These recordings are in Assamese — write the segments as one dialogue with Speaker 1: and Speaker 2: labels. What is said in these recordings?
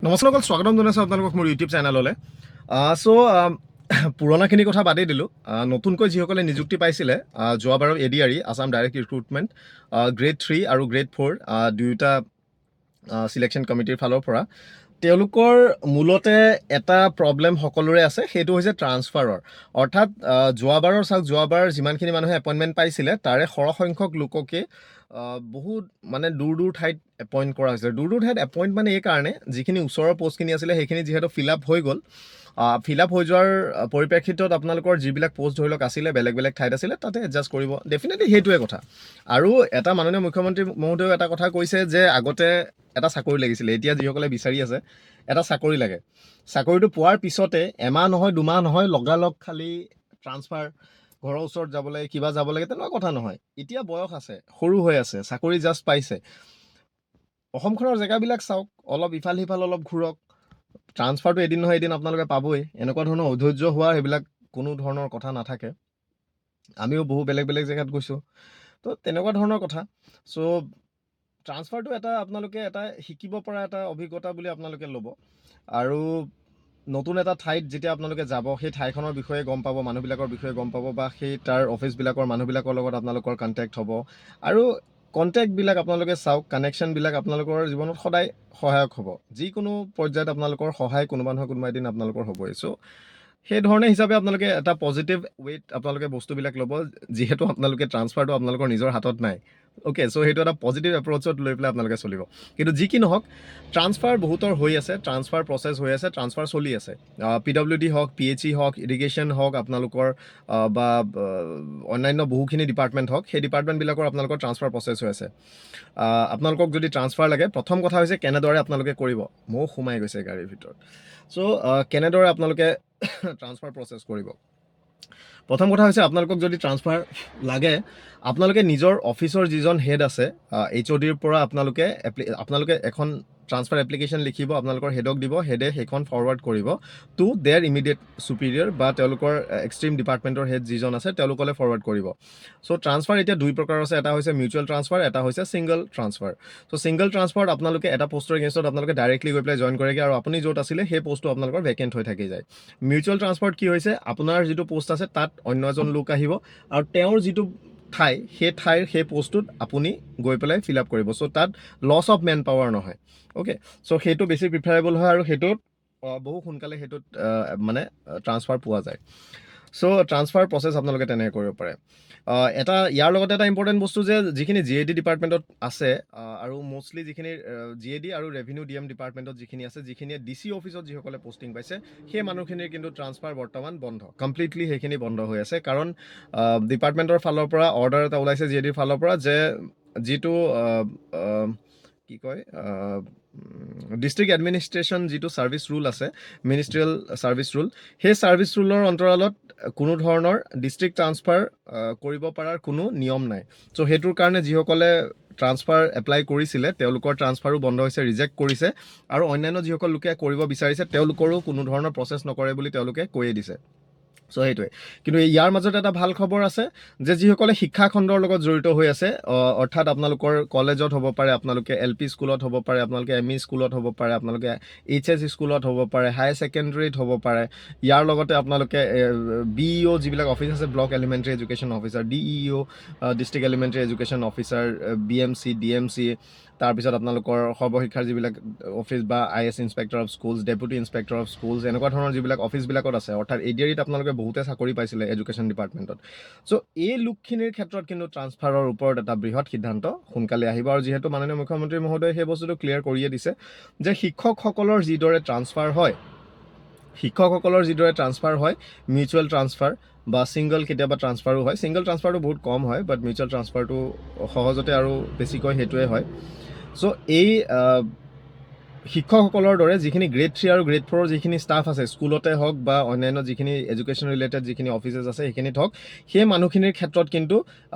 Speaker 1: নমস্কাৰ অকল স্বাগতম জনাইছোঁ আপোনালোকক মোৰ ইউটিউব চেনেললৈ। পুৰণাখিনি কথা বাদেই দিলোঁ। নতুনকৈ যিসকলে নিযুক্তি পাইছিলে যোৱাবাৰৰ ADRE Assam direct recruitment grade 3 আৰু গ্ৰেড 4 দুয়োটা চিলেকশ্যন কমিটিৰ ফালৰ পৰা তেওঁলোকৰ মূলতে এটা প্ৰব্লেম সকলোৰে আছে, সেইটো হৈছে ট্ৰান্সফাৰৰ। অৰ্থাৎ যোৱাবাৰ যিমানখিনি মানুহে এপইণ্টমেণ্ট পাইছিলে তাৰে সৰহসংখ্যক লোককে বহুত মানে দূৰ ঠাইত এপইণ্ট কৰা হৈছে। দূৰ ঠাইত এপইণ্ট মানে এই কাৰণে যিখিনি ওচৰৰ পষ্টখিনি আছিলে সেইখিনি যিহেতু ফিল আপ হৈ গ'ল। ফিল আপ হৈ যোৱাৰ পৰিপ্ৰেক্ষিতত আপোনালোকৰ যিবিলাক পষ্ট ধৰি লওক আছিলে বেলেগ বেলেগ ঠাইত আছিলে তাতে এডজাষ্ট কৰিব, ডেফিনেটলি সেইটোৱে কথা। আৰু এটা মাননীয় মুখ্যমন্ত্ৰী মহোদয়েও এটা কথা কৈছে যে আগতে এটা চাকৰি লাগিছিলে, এতিয়া যিসকলে বিচাৰি আছে এটা চাকৰি লাগে। চাকৰিটো পোৱাৰ পিছতে এমাহ নহয় দুমাহ নহয় লগালগ খালি ট্ৰান্সফাৰ, ঘৰৰ ওচৰত যাব লাগে, কিবা যাব লাগে, তেনেকুৱা কথা নহয়। এতিয়া বয়স আছে, সৰু হৈ আছে, চাকৰি জাষ্ট পাইছে। অসমখনৰ জেগাবিলাক চাওক, অলপ ইফাল সিফাল অলপ ঘূৰক, ট্ৰান্সফাৰটো এদিন নহয় এদিন আপোনালোকে পাবই। এনেকুৱা ধৰণৰ অধৈৰ্য হোৱা সেইবিলাক কোনো ধৰণৰ কথা নাথাকে। আমিও বহু বেলেগ বেলেগ জেগাত গৈছোঁ, তো তেনেকুৱা ধৰণৰ কথা। চ' ট্ৰান্সফাৰটো এটা আপোনালোকে এটা শিকিব পৰা এটা অভিজ্ঞতা বুলি আপোনালোকে ল'ব। আৰু নতুন এটা ঠাইত যেতিয়া আপোনালোকে যাব সেই ঠাইখনৰ বিষয়ে গম পাব, মানুহবিলাকৰ বিষয়ে গম পাব, বা সেই তাৰ অফিচবিলাকৰ মানুহবিলাকৰ লগত আপোনালোকৰ কণ্টেক্ট হ'ব। আৰু কণ্টেক্টবিলাক আপোনালোকে চাওক, কানেকশ্যনবিলাক আপোনালোকৰ জীৱনত সদায় সহায়ক হ'ব। যিকোনো পৰ্যায়ত আপোনালোকৰ সহায় কোনোবা নহয় কোনোবা এদিন আপোনালোকৰ হ'বই। চ' সেই ধৰণে হিচাপে আপোনালোকে এটা পজিটিভ ৱেত আপোনালোকে বস্তুবিলাক ল'ব, যিহেতু আপোনালোকে ট্ৰান্সফাৰটো আপোনালোকৰ নিজৰ হাতত নাই। অ'কে, চ' সেইটো এটা পজিটিভ এপ্ৰ'চত লৈ পেলাই আপোনালোকে চলিব। কিন্তু যি কি নহওক, ট্ৰান্সফাৰ বহুতৰ হৈ আছে, ট্ৰান্সফাৰ প্ৰচেছ হৈ আছে, ট্ৰান্সফাৰ চলি আছে। PWD হওক, PHE হওক, ইৰিগেশ্যন হওক আপোনালোকৰ, বা অন্যান্য বহুখিনি ডিপাৰ্টমেণ্ট হওক, সেই ডিপাৰ্টমেণ্টবিলাকৰ আপোনালোকৰ ট্ৰান্সফাৰ প্ৰচেছ হৈ আছে। আপোনালোকক যদি ট্ৰান্সফাৰ লাগে, প্ৰথম কথা হৈছে কেনেদৰে আপোনালোকে কৰিব। ময়ো সোমাই গৈছে গাড়ীৰ ভিতৰত। চ' কেনেদৰে আপোনালোকে ট্ৰান্সফাৰ প্ৰচেছ কৰিব। প্ৰথম কথা হৈছে আপোনালোকক যদি ট্ৰান্সফাৰ লাগে, আপোনালোকে নিজৰ অফিচৰ যিজন হেড আছে HODৰ পৰা আপোনালোকে এখন ট্ৰান্সফাৰ এপ্লিকেশ্যন লিখিব, আপোনালোকৰ হেডক দিব, হেডে সেইখন ফৰৱাৰ্ড কৰিব টু দেয়াৰ ইমিডিয়েট ছুপিৰিয়ৰ বা তেওঁলোকৰ এক্সট্ৰিম ডিপাৰ্টমেণ্টৰ হেড যিজন আছে তেওঁলোকলৈ ফৰৱাৰ্ড কৰিব। চ' ট্ৰান্সফাৰ এতিয়া দুই প্ৰকাৰ আছে, এটা হৈছে মিউচুৱেল ট্ৰান্সফাৰ, এটা হৈছে ছিংগল ট্ৰান্সফাৰ। চ' ছিংগল ট্ৰান্সফাৰত আপোনালোকে এটা পষ্টৰ এগেইনষ্টত আপোনালোকে ডাইৰেক্টলি গৈ পেলাই জইন কৰেগৈ, আৰু আপুনি য'ত আছিলে সেই পষ্টটো আপোনালোকৰ ভেকেণ্ট হৈ থাকি যায়। মিউচুৱেল ট্ৰান্সফাৰত কি হৈছে, আপোনাৰ যিটো পষ্ট আছে তাত অন্য এজন লোক আহিব, আৰু তেওঁৰ যিটো ঠাই সেই ঠাইৰ সেই পষ্টটোত আপুনি গৈ পেলাই ফিল আপ কৰিব। চ' তাত লছ অফ মেন পাৱাৰ নহয়। অ'কে, চ' সেইটো বেছি প্ৰিফাৰেবল হয়, আৰু সেইটোত বহু সোনকালে সেইটোত মানে ট্ৰান্সফাৰ পোৱা যায়। চ' ট্ৰান্সফাৰ প্ৰচেছ আপোনালোকে তেনেকৈ কৰিব পাৰে। ইয়াৰ লগতে এটা ইম্পৰ্টেণ্ট বস্তু যে যিখিনি GAD ডিপাৰ্টমেণ্টত আছে, আৰু মষ্টলি যিখিনি GAD আৰু ৰেভিনিউ DM ডিপাৰ্টমেণ্টত যিখিনি আছে, যিখিনিয়ে DC অফিচত যিসকলে পষ্টিং পাইছে, সেই মানুহখিনিৰ কিন্তু ট্ৰান্সফাৰ বৰ্তমান বন্ধ, কমপ্লিটলি সেইখিনি বন্ধ হৈ আছে। কাৰণ ডিপাৰ্টমেণ্টৰ ফালৰ পৰা অৰ্ডাৰ এটা ওলাইছে GADৰ ফালৰ পৰা যে যিটো কি কয় ডিষ্ট্ৰিক্ট এডমিনিষ্ট্ৰেশ্যন যিটো ছাৰ্ভিচ ৰুল আছে, মিনিষ্ট্ৰিয়েল ছাৰ্ভিচ ৰুল, সেই ছাৰ্ভিচ ৰুলৰ অন্তৰালত কোনো ধৰণৰ ডিষ্ট্ৰিক্ট ট্ৰান্সফাৰ কৰিব পৰাৰ কোনো নিয়ম নাই। চ' সেইটোৰ কাৰণে যিসকলে ট্ৰান্সফাৰ এপ্লাই কৰিছিলে তেওঁলোকৰ ট্ৰান্সফাৰো বন্ধ হৈছে, ৰিজেক্ট কৰিছে, আৰু অন্যান্য যিসকল লোকে কৰিব বিচাৰিছে তেওঁলোকৰো কোনো ধৰণৰ প্ৰচেছ নকৰে বুলি তেওঁলোকে কৈয়ে দিছে। চ' সেইটোৱে। কিন্তু ইয়াৰ মাজত এটা ভাল খবৰ আছে যে যিসকলে শিক্ষা খণ্ডৰ লগত জড়িত হৈ আছে, অৰ্থাৎ আপোনালোকৰ কলেজত হ'ব পাৰে, আপোনালোকে LP স্কুলত হ'ব পাৰে, আপোনালোকে ME স্কুলত হ'ব পাৰে, আপোনালোকে HS স্কুলত হ'ব পাৰে, হায়াৰ ছেকেণ্ডেৰীত হ'ব পাৰে, ইয়াৰ লগতে আপোনালোকে BEO যিবিলাক অফিচ আছে, block elementary education officer, DEO district elementary education officer, BMC DMC, তাৰপিছত আপোনালোকৰ সৰ্বশিক্ষাৰ যিবিলাক অফিচ বা IS inspector of schools, deputy inspector of schools, এনেকুৱা ধৰণৰ যিবিলাক অফিচবিলাকত আছে, অৰ্থাৎ ADREত আপোনালোকে বহুতে চাকৰি পাইছিলে এডুকেশ্যন ডিপাৰ্টমেণ্টত। চ' এই লোকখিনিৰ ক্ষেত্ৰত কিন্তু ট্ৰান্সফাৰৰ ওপৰত এটা বৃহৎ সিদ্ধান্ত সোনকালে আহিব। আৰু যিহেতু মাননীয় মুখ্যমন্ত্ৰী মহোদয়ে সেই বস্তুটো ক্লিয়াৰ কৰিয়ে দিছে যে শিক্ষকসকলৰ যিদৰে ট্ৰান্সফাৰ হয়, মিউচুৱেল ট্ৰান্সফাৰ বা ছিংগল কেতিয়াবা ট্ৰান্সফাৰো হয়। ছিংগল ট্ৰান্সফাৰটো বহুত কম হয়, বাট মিউচুৱেল ট্ৰান্সফাৰটো সহজতে আৰু বেছিকৈ সেইটোৱে হয়। চ' এই শিক্ষকসকলৰ দৰে যিখিনি গ্ৰেড 3 আৰু গ্ৰেড 4 যিখিনি ষ্টাফ আছে, স্কুলতে হওক বা অন্যান্য যিখিনি এডুকেশ্যন ৰিলেটেড যিখিনি অফিচেছ আছে সেইখিনিত হওক, সেই মানুহখিনিৰ ক্ষেত্ৰত কিন্তু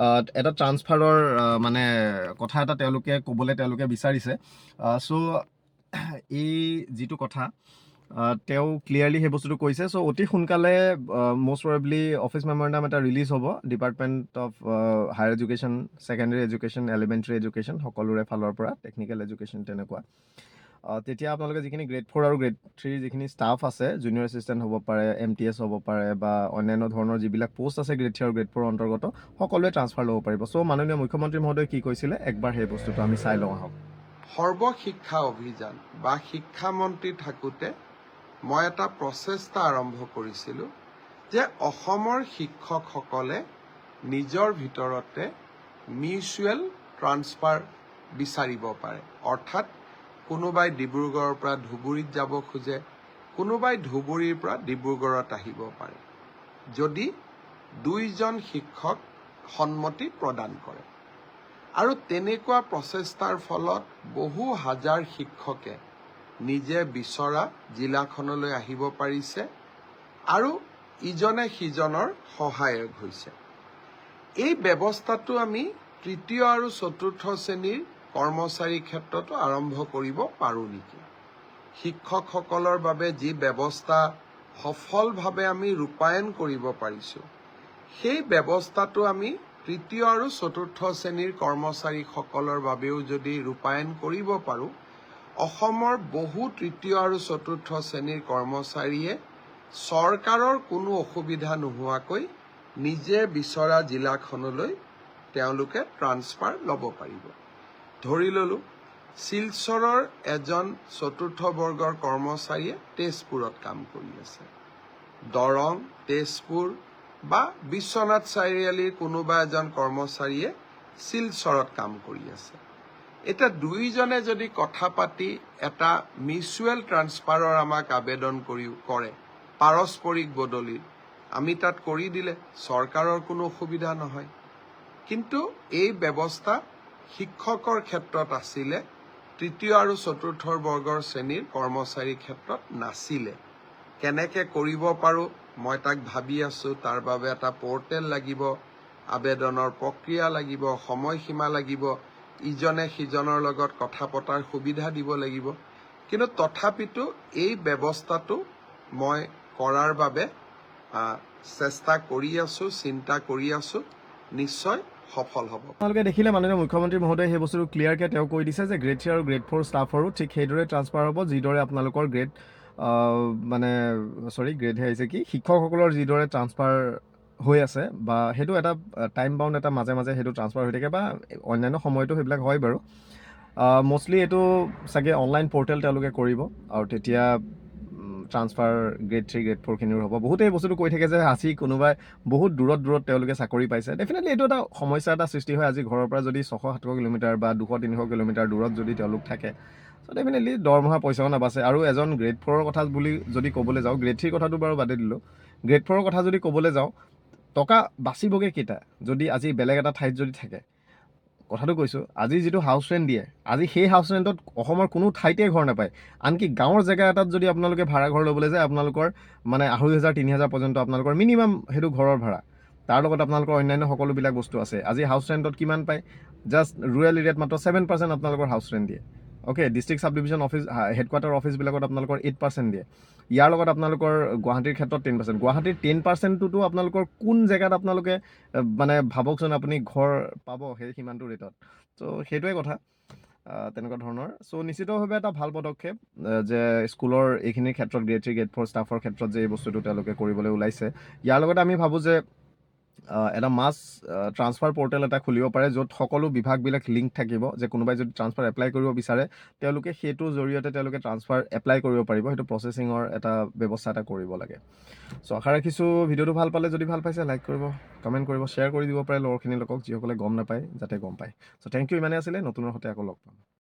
Speaker 1: এটা ট্ৰান্সফাৰৰ মানে কথা এটা তেওঁলোকে বিচাৰিছে। চ' এই যিটো কথা তেওঁ ক্লিয়াৰলি সেই বস্তুটো কৈছে। চ' অতি সোনকালে মষ্ট প্ৰবেবলি অফিচ মেমৰেণ্ডাম এটা ৰিলিজ হ'ব department of higher education, secondary education, elementary education সকলোৰে ফালৰ পৰা, টেকনিকেল এডুকেশ্যন তেনেকুৱা। তেতিয়া আপোনালোকে যিখিনি গ্ৰেড 4 আৰু গ্ৰেড 3 যিখিনি ষ্টাফ আছে, জুনিয়ৰ এছিষ্টেণ্ট হ'ব পাৰে, MTS হ'ব পাৰে বা অন্যান্য ধৰণৰ যিবিলাক পোষ্ট আছে গ্ৰেড 3 আৰু গ্ৰেড 4 অন্তৰ্গত, সকলোৱে ট্ৰান্সফাৰ ল'ব পাৰিব। চ' মাননীয় মুখ্যমন্ত্ৰী মহোদয়ে কি কৈছিলে, একবাৰ সেই বস্তুটো আমি চাই লওঁ আহক।
Speaker 2: সৰ্বশিক্ষা অভিযান বা শিক্ষামন্ত্ৰী থাকোঁতে মই এটা প্ৰচেষ্টা আৰম্ভ কৰিছিলোঁ যে অসমৰ শিক্ষকসকলে নিজৰ ভিতৰতে মিউচুৱেল ট্ৰান্সফাৰ বিচাৰিব পাৰে। অৰ্থাৎ কোনোবাই ডিব্ৰুগড়ৰ পৰা ধুবুৰীত যাব খোজে, কোনোবাই ধুবুৰীৰ পৰা ডিব্ৰুগড়ত আহিব পাৰে, যদি দুইজন শিক্ষক সন্মতি প্ৰদান কৰে। আৰু তেনেকুৱা প্ৰচেষ্টাৰ ফলত বহু হাজাৰ শিক্ষকে নিজে বিচৰা জিলাখনলৈ আহিব পাৰিছে আৰু ইজনে সিজনৰ সহায়ক হৈছে। এই ব্যৱস্থাটো আমি তৃতীয় আৰু চতুৰ্থ শ্ৰেণীৰ কৰ্মচাৰীৰ ক্ষেত্ৰতো আৰম্ভ কৰিব পাৰোঁ নেকি? শিক্ষকসকলৰ বাবে যি ব্যৱস্থা সফলভাৱে আমি ৰূপায়ণ কৰিব পাৰিছোঁ, সেই ব্যৱস্থাটো আমি তৃতীয় আৰু চতুৰ্থ শ্ৰেণীৰ কৰ্মচাৰীসকলৰ বাবেও যদি ৰূপায়ণ কৰিব পাৰোঁ, অসমৰ বহু তৃতীয় আৰু চতুৰ্থ শ্ৰেণীৰ কৰ্মচাৰীয়ে চৰকাৰৰ কোনো অসুবিধা নোহোৱাকৈ নিজে বিচৰা জিলাখনলৈ তেওঁলোকে ট্ৰান্সফাৰ ল'ব পাৰিব। ধৰি ল'লোঁ শিলচৰৰ এজন চতুৰ্থ বৰ্গৰ কৰ্মচাৰীয়ে তেজপুৰত কাম কৰি আছে, দৰং, তেজপুৰ বা বিশ্বনাথ চাৰিআলিৰ কোনোবা এজন কৰ্মচাৰীয়ে শিলচৰত কাম কৰি আছে। এতিয়া দুইজনে যদি কথা পাতি এটা মিউচুৱেল ট্ৰান্সফাৰৰ আমাক আবেদন কৰে, পাৰস্পৰিক বদলিৰ, আমি তাত কৰি দিলে চৰকাৰৰ কোনো অসুবিধা নহয়। কিন্তু এই ব্যৱস্থা শিক্ষকৰ ক্ষেত্ৰত আছিলে, তৃতীয় আৰু চতুৰ্থ বৰ্গৰ শ্ৰেণীৰ কৰ্মচাৰীৰ ক্ষেত্ৰত নাছিলে। কেনেকৈ কৰিব পাৰোঁ মই তাক ভাবি আছোঁ। তাৰ বাবে এটা পৰ্টেল লাগিব, আবেদনৰ প্ৰক্ৰিয়া লাগিব, সময়সীমা লাগিব, ইজনে সিজনৰ লগত কথা পতাৰ সুবিধা দিব লাগিব। কিন্তু তথাপিতো এই ব্যৱস্থাটো মই কৰাৰ বাবে চেষ্টা কৰি আছোঁ, চিন্তা কৰি আছোঁ, নিশ্চয় সফল হ'ব।
Speaker 1: আপোনালোকে দেখিলে মাননীয় মুখ্যমন্ত্ৰী মহোদয়ে সেই বস্তুটো ক্লিয়াৰকৈ তেওঁ কৈ দিছে যে গ্ৰেড 3 আৰু গ্ৰেড 4 ষ্টাফৰো ঠিক সেইদৰে ট্ৰান্সফাৰ হ'ব, যিদৰে আপোনালোকৰ গ্ৰেড গ্ৰেডহে আহিছে কি, শিক্ষকসকলৰ যিদৰে ট্ৰান্সফাৰ হৈ আছে বা সেইটো এটা টাইম বাউণ্ড এটা মাজে মাজে সেইটো ট্ৰান্সফাৰ হৈ থাকে বা অন্যান্য সময়তো সেইবিলাক হয় বাৰু। মষ্টলি এইটো চাগে অনলাইন পৰ্টেল তেওঁলোকে কৰিব আৰু তেতিয়া ট্ৰান্সফাৰ গ্ৰেড 3 গ্ৰেড 4খিনিৰ হ'ব। বহুতে এই বস্তুটো কৈ থাকে যে আজি কোনোবাই বহুত দূৰত তেওঁলোকে চাকৰি পাইছে। ডেফিনেটলি এইটো এটা সমস্যা এটা সৃষ্টি হয়। আজি ঘৰৰ পৰা যদি 600-700 কিলোমিটাৰ বা 200-300 কিলোমিটাৰ দূৰত যদি তেওঁলোক থাকে, চ' ডেফিনেটলি দৰমহা পইচাও নাবাচে। আৰু এজন গ্ৰেড 4ৰ কথা বুলি যদি ক'বলৈ যাওঁ, গ্ৰেড 3 কথাটো বাৰু বাদেই দিলোঁ, গ্ৰেড 4ৰ কথা যদি ক'বলৈ যাওঁ, টকা বাচিবগৈ কেইটা যদি আজি বেলেগ এটা ঠাইত যদি থাকে। কথাটো কৈছোঁ, আজি যিটো হাউচ ৰেণ্ট দিয়ে, আজি সেই হাউচ ৰেণ্টত অসমৰ কোনো ঠাইতে ঘৰ নাপায়। আনকি গাঁৱৰ জেগা এটাত যদি আপোনালোকে ভাড়া ঘৰ ল'বলৈ যায়, আপোনালোকৰ মানে 2,500-3,000 পৰ্যন্ত আপোনালোকৰ মিনিমাম সেইটো ঘৰৰ ভাড়া। তাৰ লগত আপোনালোকৰ অন্যান্য সকলোবিলাক বস্তু আছে। আজি হাউচ ৰেণ্টত কিমান পায়? জাষ্ট ৰুৰেল এৰিয়াত মাত্ৰ 7% আপোনালোকৰ হাউচ ৰেণ্ট দিয়ে। অ'কে, ডিষ্ট্ৰিক্ট চাব ডিভিজন অফিচ, হেডকোৱাৰ্টাৰ অফিচবিলাকত আপোনালোকৰ 8% দিয়ে। ইয়াৰ লগত আপোনালোকৰ গুৱাহাটীৰ ক্ষেত্ৰত 10%। গুৱাহাটীৰ 10%টোতো আপোনালোকৰ কোন জেগাত আপোনালোকে মানে ভাবকচোন আপুনি ঘৰ পাব সেই সিমানটো ৰেটত। চ' সেইটোৱে কথা তেনেকুৱা ধৰণৰ। চ' নিশ্চিতভাৱে এটা ভাল পদক্ষেপ যে স্কুলৰ এইখিনিৰ ক্ষেত্ৰত গ্ৰেড 3 গ্ৰেড 4 ষ্টাফৰ ক্ষেত্ৰত যে এই বস্তুটো তেওঁলোকে কৰিবলৈ ওলাইছে। ইয়াৰ লগতে আমি ভাবোঁ যে এটা মাছ ট্ৰান্সফাৰ পৰ্টেল এটা খুলিব পাৰে, য'ত সকলো বিভাগবিলাক লিংক থাকিব, যে কোনোবাই যদি ট্ৰান্সফাৰ এপ্লাই কৰিব বিচাৰে তেওঁলোকে সেইটোৰ জৰিয়তে তেওঁলোকে ট্ৰান্সফাৰ এপ্লাই কৰিব পাৰিব। সেইটো প্ৰচেছিঙৰ এটা ব্যৱস্থা এটা কৰিব লাগে। চ' আশা ৰাখিছোঁ ভিডিঅ'টো ভাল পালে, যদি ভাল পাইছে লাইক কৰিব, কমেণ্ট কৰিব, শ্বেয়াৰ কৰি দিব পাৰে লগৰখিনিৰ লগত, যিসকলে গম নাপায় যাতে গম পায়। চ' থেংক ইউ। ইমানেই আছিলে, নতুনৰ সৈতে আকৌ লগ পাম।